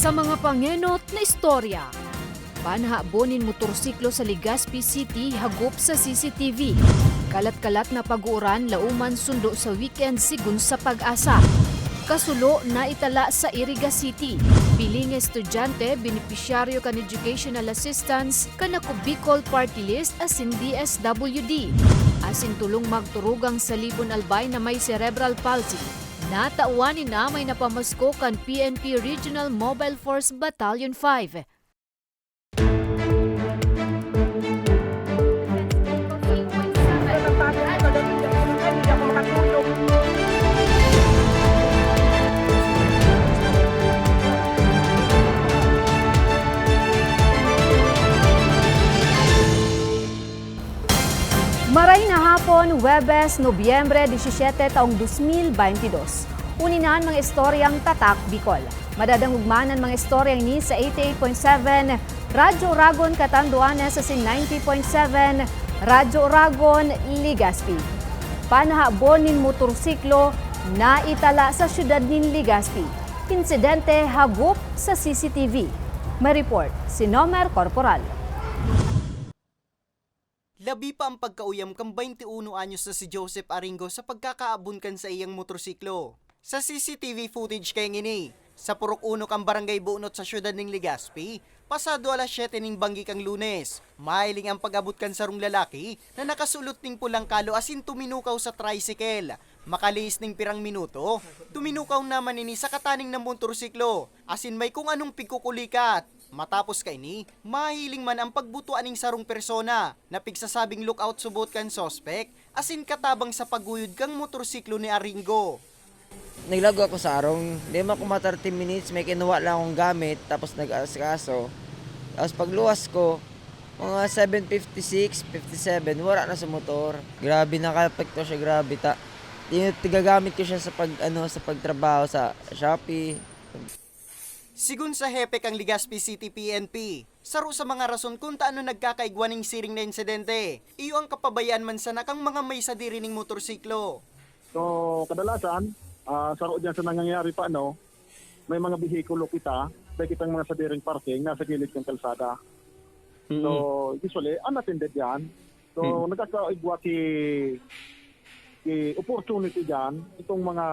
Sa mga pangenot na istorya, panhabonin motorsiklo sa Legazpi City hagop sa CCTV. Kalat-kalat na pag-uuran lauman sundo sa weekend sigun sa pag-asa. Kasulo na itala sa Iriga City. Piling estudyante, benepisyaryo kan educational assistance kanako Bicol Party List asin DSWD. Asin tulong magturugang sa Libon Albay na may cerebral palsy. Natauanin na may napamasko kan PNP Regional Mobile Force Battalion 5. Maray na hapon, Huwebes, Nobyembre 17 taong 2022. Uninan mga istoryang Tatak Bicol. Madadangugmanan mga istoryang ni sa 88.7 Radyo Ragon Catanduanes sa 90.7 Radyo Ragon Legazpi. Panhabonin motorsiklo na itala sa syudad nin Legazpi. Insidente hagop sa CCTV. May report si Nomer Corporal. Labi pa ang pagkauyam kang 21 anyos na si Joseph Aringo sa pagkakaabon kan sa iyang motorsiklo. Sa CCTV footage kay ngini, sa Purok 1 kang barangay Bunot sa syudad ng Legazpi, pasado alas 7 ning banggi kang Lunes. Mahiling ang pag-abot kan sarong lalaki na nakasulot ning pulang kalo asin tuminukaw sa tricycle. Makaliis ning pirang minuto, tuminukaw naman ini sa kataning ng motorsiklo, asin may kung anong pigkukulikat. Matapos kay ni, mahiling man ang pagbutuan ng sarong persona na pigsasabing lookout subot kan sospek asin katabang sa paguyod kang motorsiklo ni Aringo. Naglago ako sa arong, di man ako 30 minutes, may kinuha lang akong gamit, tapos nag-asikaso. Tapos pagluwas ko, mga 7:56, 57, wala na sa motor. Grabe, naka-apekto siya, grabe. Tigagamit ko siya sa pagtrabaho sa Shopee. Sigun sa hepe kang Legazpi City PNP, saro sa mga rason kung taano nagkakaigwaning siring na insidente. Iyo ang kapabayaan man sana kang mga may sadiri ning motorsiklo. So, kadalasan, saro dyan sa nangyayari pa, may mga bihikulo kita, may kitang mga sadiring parking nasa gilid ng kalsada. So, usually, unattended yan. So, nagkakaigwa ki opportunity dyan, itong mga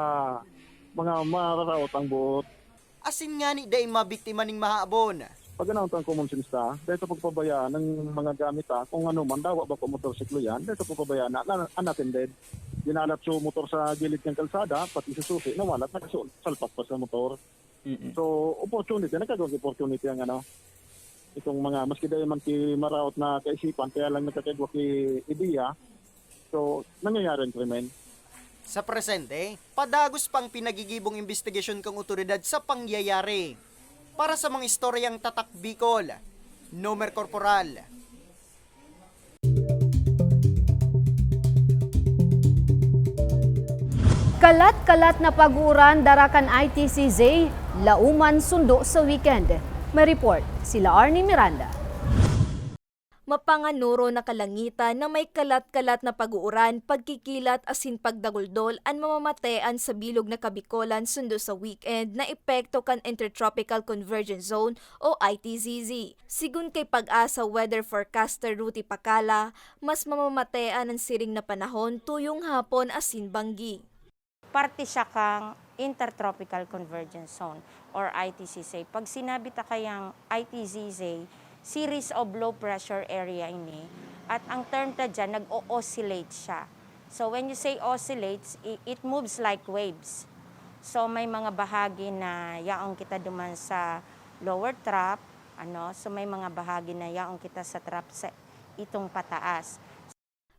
mararaot ang buot. Asin nga ni day mabiktima ning mahabon. Pag ganun ang common sense ta, dahil sa pagpabayaan ng mga gamit kung ano man, dawa ba po motorsiklo yan, dahil sa pagpabayaan na unattended, dinalat sa motor sa gilid ng kalsada, pati sa susi, nawalat, nakasalpas pa sa motor. So, opportunity, nagkagawag opportunity ang itong mga, maski dahil man ki maraot na kaisipan, kaya lang nagkakagawag ki ideya, so, nangyayari ang krimen. Sa presente, padagos pang pinagigibong investigasyon kang otoridad sa pangyayari. Para sa mga istoryang Tatak Bicol, Nomer Corporal. Kalat-kalat na pag-uuran darakan ITCZ, lauman sundo sa weekend. May report sila Arnie Miranda. Mapanganuro na kalangitan na may kalat-kalat na pag-uuran, pagkikilat asin pagdaguldol ang mamamatean sa bilog na Kabikolan sundo sa weekend na epekto kan Intertropical Convergence Zone o ITZZ. Sigun kay Pag-asa weather forecaster Ruti Pacala, mas mamamatean ang siring na panahon tuyong hapon asin banggi. Parte siya kang Intertropical Convergence Zone or ITCZ. Pag sinabi ta kayang ITZZ, series of low pressure area ini. At ang term ta dyan, nag-o-oscillate siya. So when you say oscillates, it moves like waves. So may mga bahagi na yaong kita duman sa lower trap, so may mga bahagi na yaong kita sa trap sa itong pataas.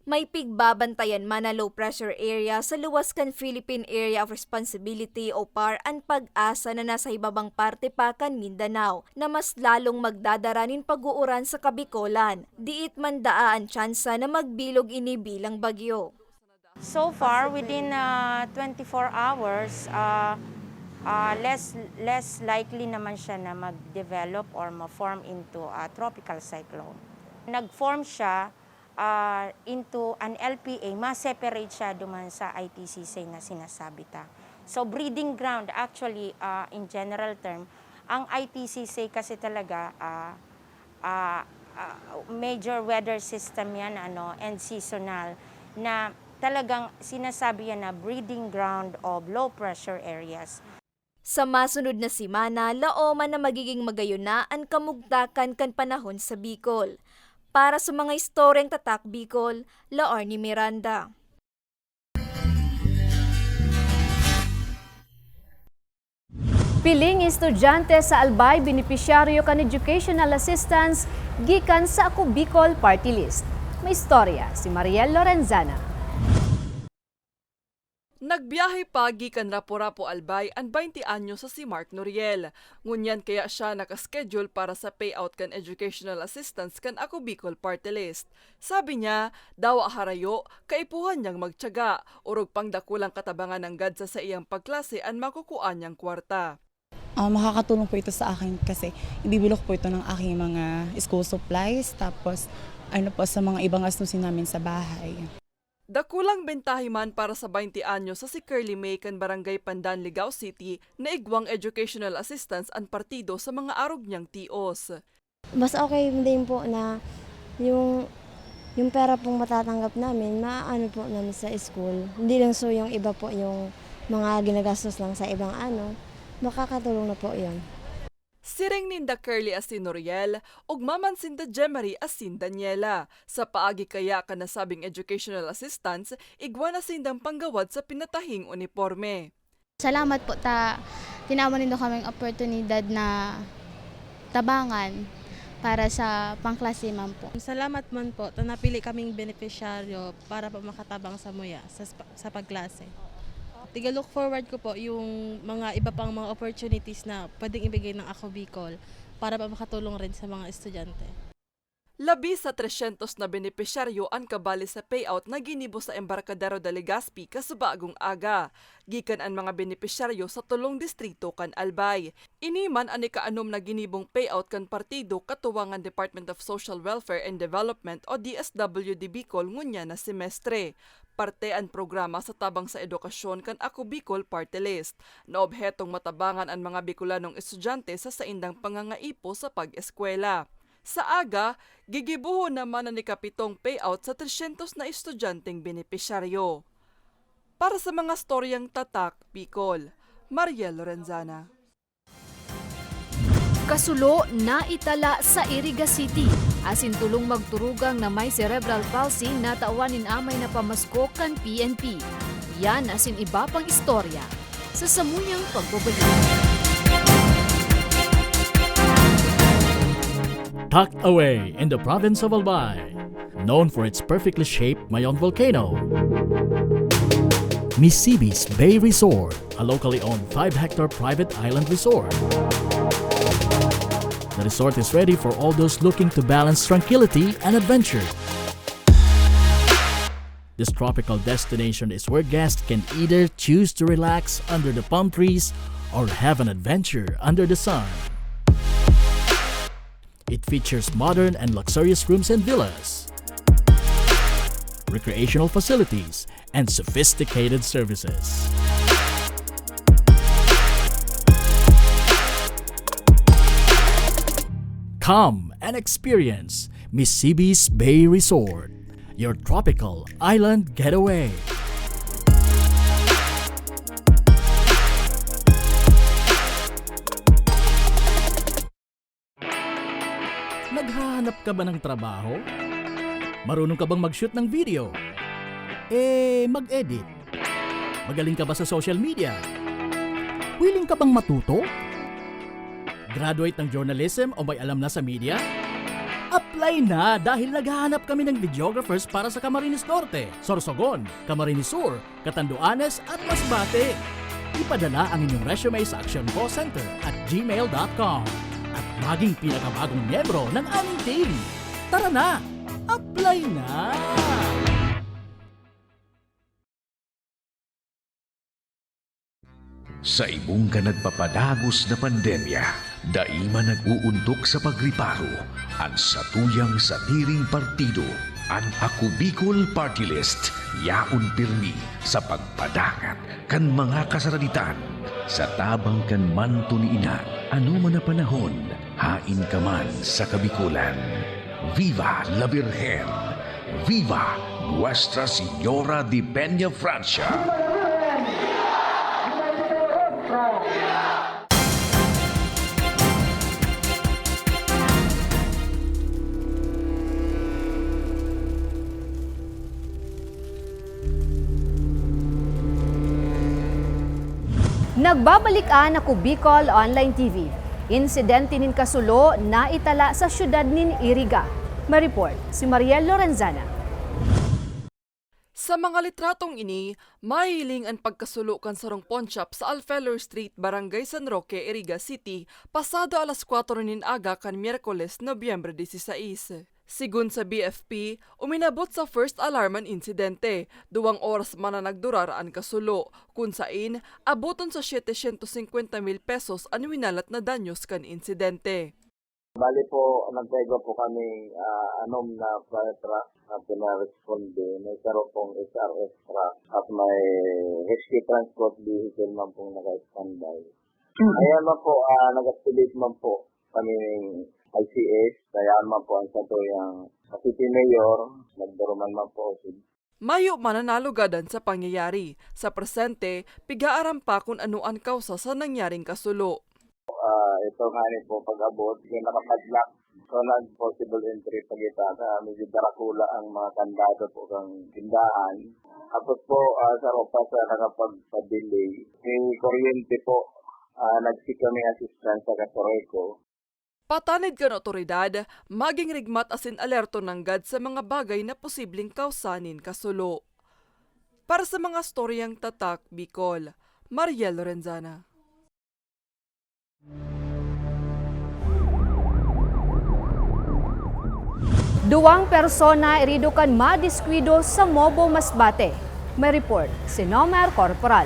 May pigbabantayan man na low pressure area sa luwas kan Philippine Area of Responsibility o PAR ang Pag-asa na nasa ibabang parte pa kan Mindanao na mas lalong magdadaranin pag-uuran sa Kabikolan. Diit man daa ang tsansa na magbilog ini bilang bagyo. So far, within 24 hours, less likely naman siya na mag-develop or ma-form into a tropical cyclone. Nag-form siya into an LPA, ma-separate siya duman sa ITCZ na sinasabi ta. So breeding ground, actually, in general term, Ang ITCC kasi talaga major weather system yan and seasonal na talagang sinasabi yan na breeding ground of low pressure areas. Sa masunod na simana, laoman na magiging magayuna ang kamugtakan kan panahon sa Bicol. Para sa mga istoryang tatak Bicol, Laorny Miranda. Piling estudyante sa Albay benepisyaryo kan educational assistance gikan sa Ako Bicol Party List. May istorya si Mariel Lorenzana. Nagbiyahe pa gikan Rapo-Rapo Albay ang 20 anyo sa si Mark Noriel. Ngunyan kaya siya nakaschedule para sa payout kan educational assistance kan Ako Bicol Party List. Sabi niya, daw harayo, kaipuhan niyang magtiyaga, urog pang dakulang katabangan ng gadsa sa iyang pagklase ang makukuan niyang kwarta. Makakatulong po ito sa akin kasi ibibilok po ito ng aking mga school supplies tapos sa mga ibang gastusin namin sa bahay. Dakulang bentahiman para sa 20 anyo sa si Curly May kan Barangay Pandan, Ligao City na igwang educational assistance ang partido sa mga arog niyang tios. Mas okay din po na yung pera pong matatanggap namin, maano po namin sa school. Hindi lang so yung iba po yung mga ginagastos lang sa ibang makakatulong na po yun. Siring ninda Curly asin Noriel, ug mamansinda Jemary asin Daniela. Sa paagi kaya ka nasabing educational assistance, igwa na sindang panggawad sa pinatahing uniforme. Salamat po tinawan nindo kaming oportunidad na tabangan para sa pangklase man po. Salamat man po, napili kaming benepisyaryo para po makatabang sa muya sa pagklase. Look forward ko po yung mga iba pang mga opportunities na pwedeng ibigay ng Ako Bicol para pa makatulong rin sa mga estudyante. Labi sa 300 na benepisyaryo ang kabali sa payout na ginibo sa Embarcadero de Legazpi kasubagong aga. Gikan ang mga benepisyaryo sa tulong distrito kan Albay. Iniman ang ikaanom na ginibong payout kan partido katuwangan Department of Social Welfare and Development o DSWD Bicol ngunya na semestre. Parte ang programa sa tabang sa edukasyon kan Ako Bicol Party List na obhetong matabangan ang mga Bicolanong estudyante sa saindang pangangaipo sa pag-eskwela. Sa aga, gigibuho naman ang ikapitong payout sa 300 na estudyanteng benepisyaryo. Para sa mga storyang tatak, Bicol, Mariel Lorenzana. Kasulo na itala sa Iriga City. Asin tulong magturugang na may cerebral palsy na tawanin amay na pamasko kan PNP. Yan asin iba pang istorya sa samuyang pagbabalik. Tucked away in the province of Albay, known for its perfectly shaped Mayon volcano, Misibis Bay Resort, a locally owned 5-hectare private island resort. The resort is ready for all those looking to balance tranquility and adventure. This tropical destination is where guests can either choose to relax under the palm trees or have an adventure under the sun. It features modern and luxurious rooms and villas, recreational facilities, and sophisticated services. Come and experience Misibis Bay Resort, your tropical island getaway. Naghahanap ka ba ng trabaho? Marunong ka bang mag-shoot ng video? Mag-edit? Magaling ka ba sa social media? Willing ka bang matuto? Graduate ng journalism o may alam na sa media? Apply na dahil naghahanap kami ng videographers para sa Camarines Norte, Sorsogon, Camarines Sur, Catanduanes at Masbate. Ipadala ang inyong resume sa actioncallcenter@gmail.com at maging pinakabagong miyembro ng aming team. Tara na! Apply na! Sa imong ka nagpapadagos na pandemya, daima nag-uuntok sa pagriparo, ang satuyang satiring partido, ang Ako Bicol Party List, yaon pirmi sa pagpadangat kan mga kasaraditan sa tabang kan man tuniinan, ano man na panahon, hain ka man sa kabikulan. Viva la Virgen! Viva Nuestra Señora de Peña Francia! Nagbabalikan ako Bicol Online TV. Insidente nin kasulo na itala sa syudad nin Iriga. Ma-report si Mariel Lorenzana. Sa mga litratong ini, mahiling ang pagkasulo kan sarong pawn shop sa Alfeller Street, Barangay San Roque, Iriga City, pasado alas 4 nin aga kan Miyerkules, Nobyembre 16. Sigun sa BFP, uminabot sa first alarm ang insidente. 2 oras man na nagdurar ang kasulo, kung sain, abuton sa 750,000 pesos ang winalat na danyos kan insidente. Bali po, nagtego po kami anom na fire truck na pinaresponde. May karo pong SRS truck at may rescue transport vehicle man pong naka-standby. Ayan man po, nag-activate man po kami ICS, kaya man po ang sato yung City Mayor, nagdaruman man po. Mayo mananalugadan sa pangyayari. Sa presente, pigaaram pa kung ano ang kausa sa nangyaring kasulo. Ito nga po pag-abot, yung nakapadlock. So, nag-possible entry pa kita na medyo darakula ang mga kandado po kang tindahan. Tapos po, sa ropa sa nakapagpa-delay, yung kuryente po, nagsik kami assistance sa Kasoreco. Patanid kan otoridad, maging rigmat asin alerto ng GAD sa mga bagay na posibleng kausanin kasulo. Para sa mga storyang tatak, Bicol, Mariel Lorenzana. Duwang persona irido kan madiskwido sa Mobo Masbate. May report si Nomer Corporal.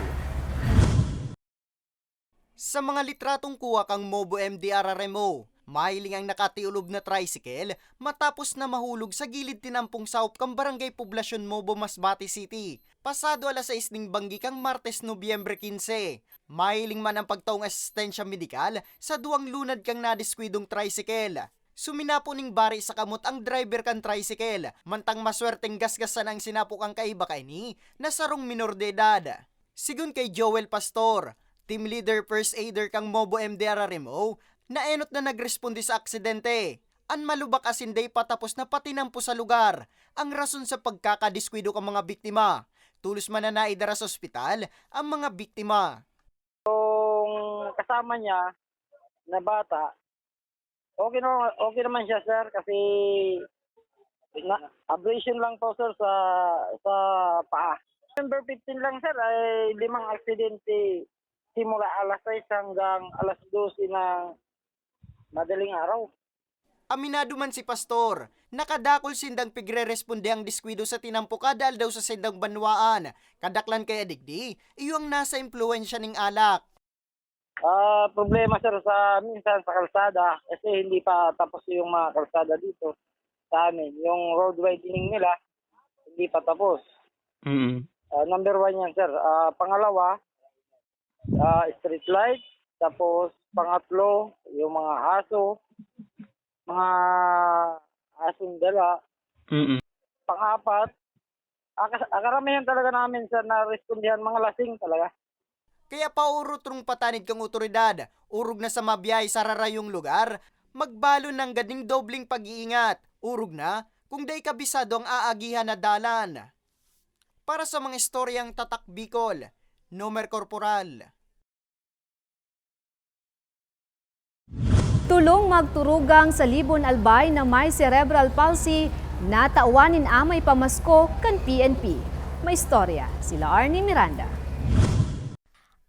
Sa mga litratong kuha kang Mobo MDRRMO, mahiling ang nakatiulob na tricycle matapos na mahulog sa gilid tinampong saup kang Barangay Poblasyon Mobo Masbate City. Pasado alas 6 ning banggi kang Martes Nobyembre 15. Mahiling man ang pagtaong asistensya medikal sa duwang lunad kang nadiskwidong tricycle. Suminapo ning bari sa kamot ang driver kan tricycle, mantang maswerteng gasgasan ang sinapo kang kaiba kaini na sarong minor de edad. Sigun kay Joel Pastor, team leader first aider kang Mobo MDRRMO, naenot na nagresponde sa aksidente. An malubak asin day patapos na patinampo sa lugar ang rason sa pagkakadiskwido kang mga biktima. Tulos man na naidara sa ospital ang mga biktima. Yung kasama niya na bata, okay naman siya, sir, kasi abrasion lang po, sir, sa paa. November 15 lang, sir, ay 5 aksidente simula alas 6 hanggang alas 12 ng madaling araw. Aminado man si Pastor, nakadakol sindang pigre-responde ang diskwido sa tinampo kadal daw sa sindang banwaan. Kadaklan kay adigdi, iyong nasa impluensya ning alak. Problema, sir, minsan sa kalsada kasi hindi pa tapos yung mga kalsada dito sa amin. Yung road widening nila, hindi pa tapos. Number 1 yan, sir. Pangalawa, street light. Tapos, pangatlo, yung mga aso. Mga asong dala. Pang-apat, karamihan talaga namin, sir, na respondihan mga lasing talaga. Kaya paurot rong patanid kang otoridad, urog na sa mabiyay sa rarayong lugar, magbalo ng gading dobling pag-iingat, urog na kung day kabisado ang aagihan na dalan. Para sa mga istoryang tatak Bicol, Nomer Corporal. Tulong magturugang sa Libon Albay na may cerebral palsy, natauwanin amay pamasko kan PNP. May istorya sila Arnie Miranda.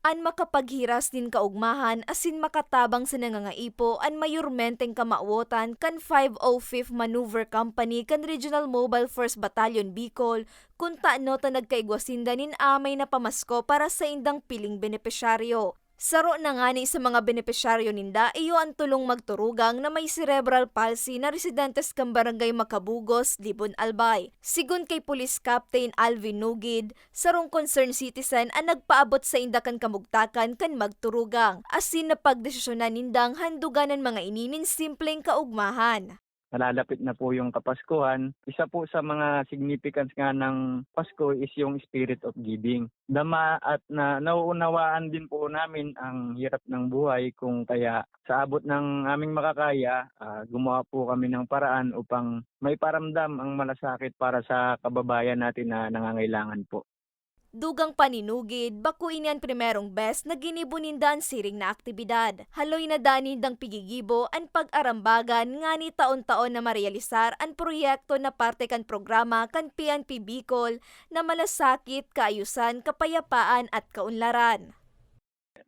An makapaghiras din kaugmahan asin makatabang sa nangangaipo an mayurmenteng kamauotan kan 505th Maneuver Company kan Regional Mobile 1st Battalion Bicol kung taano ta nagkaigwasinda nin amay na pamasko para sa indang piling benepisyaryo. Saro na nga ni sa mga benepisyaryo ninda iyo ang tulong magturugang na may cerebral palsy na residentes kang barangay Macabugos, Libon, Albay. Sigun kay Police Captain Alvin Nugid, sarong concerned citizen ang nagpaabot sa inda kan kamugtakan kan magturugang. Asin na pagdesisyonan nindang handugan ng mga ininin simpleng kaugmahan. Nalalapit na po yung Kapaskuhan. Isa po sa mga significance nga ng Pasko is yung spirit of giving. Dama at nauunawaan din po namin ang hirap ng buhay, kung kaya sa abot ng aming makakaya, gumawa po kami ng paraan upang may paramdam ang malasakit para sa kababayan natin na nangangailangan po. Dugang paninugid, bakuin yan primerong best na ginibunindan siring na aktibidad. Haloy na danindang pigigibo ang pag-arambagan nga ni taon-taon na marealisar ang proyekto na parte kan programa kan PNP Bicol na malasakit, kaayusan, kapayapaan at kaunlaran.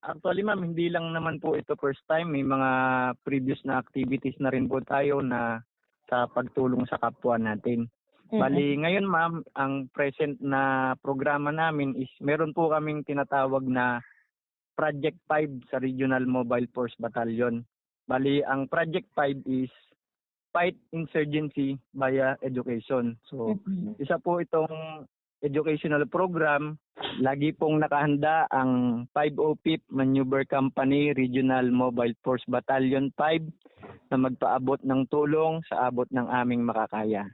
Actually ma'am, hindi lang naman po ito first time. May mga previous na activities na rin po tayo na sa pagtulong sa kapwa natin. Bali, ngayon ma'am, ang present na programa namin is meron po kaming tinatawag na Project 5 sa Regional Mobile Force Battalion. Bali, ang Project 5 is Fight Insurgency via Education. So, isa po itong educational program. Lagi pong nakahanda ang 505th Maneuver Company Regional Mobile Force Battalion 5 na magpaabot ng tulong sa abot ng aming makakaya.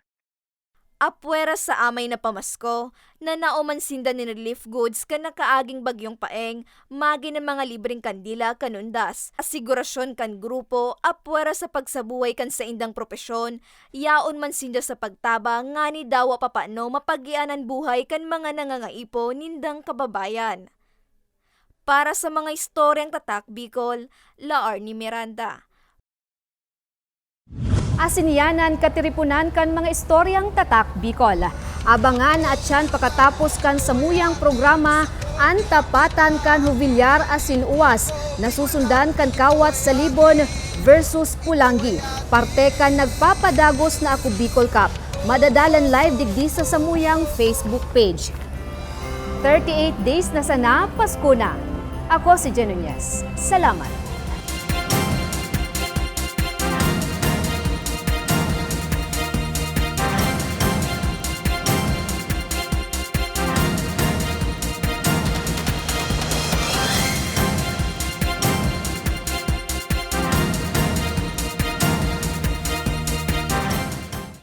Apwera sa amay na pamasko, na naumansinda ni relief goods kan nakaaging bagyong paeng, magi ng mga libreng kandila kanundas, asigurasyon kan grupo, apwera sa pagsabuhay kan sa indang propesyon, yaon man sinda sa pagtaba, nga ni dawa papano mapagyanan buhay kan mga nangangaipo nindang kababayan. Para sa mga istoryang Tatak Bicol, Laarni Miranda. Asiniyanan katiripunan kan mga istoryang Tatak Bicol. Abangan at siyan pagkatapos kan samuyang programa ang tapatan kan Huvillar asin Uwas, nasusundan kan Kawat sa Libon versus Pulangi. Parte kan nagpapadagos na Ako Bicol Cup. Madadalan live digdi sa samuyang Facebook page. 38 days na sana, Pasko na. Ako si Jen Nunez. Salamat.